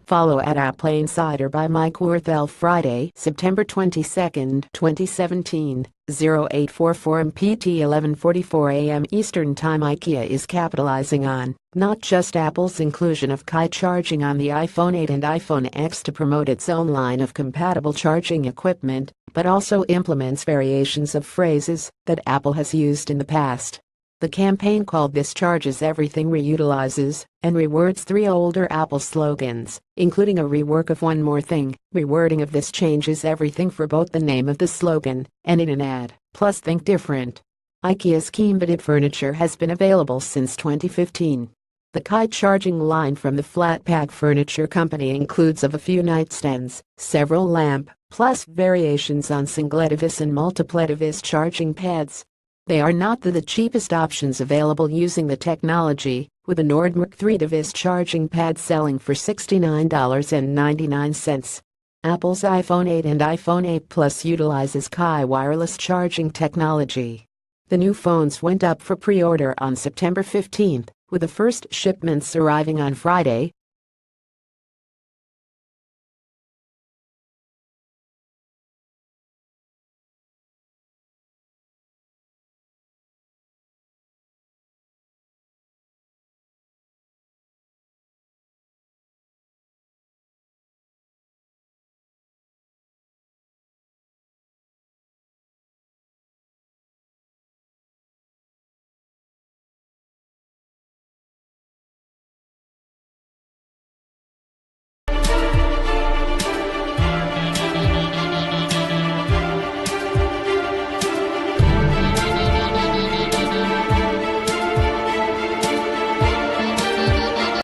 Follow at Apple Insider by Mike Wuerthele. Friday, September 22, 2017, 0844 MPT 11:44 a.m. Eastern Time. Ikea is capitalizing on not just Apple's inclusion of Qi charging on the iPhone 8 and iPhone X to promote its own line of compatible charging equipment, but also implements variations of phrases that Apple has used in the past. The campaign called "This Charges Everything" reutilizes and rewords three older Apple slogans, including a rework of "One More Thing," rewording of "This Changes Everything" for both the name of the slogan and in an ad, plus "Think Different." Ikea's Keembedded furniture has been available since 2015. The Qi charging line from the Flatpak Furniture Company includes of a few nightstands, several lamp, plus variations on single-device and multiple-device charging pads. They are not the cheapest options available using the technology, with a Nordmark 3-device charging pad selling for $69.99. Apple's iPhone 8 and iPhone 8 Plus utilizes Qi wireless charging technology. The new phones went up for pre-order on September 15, with the first shipments arriving on Friday,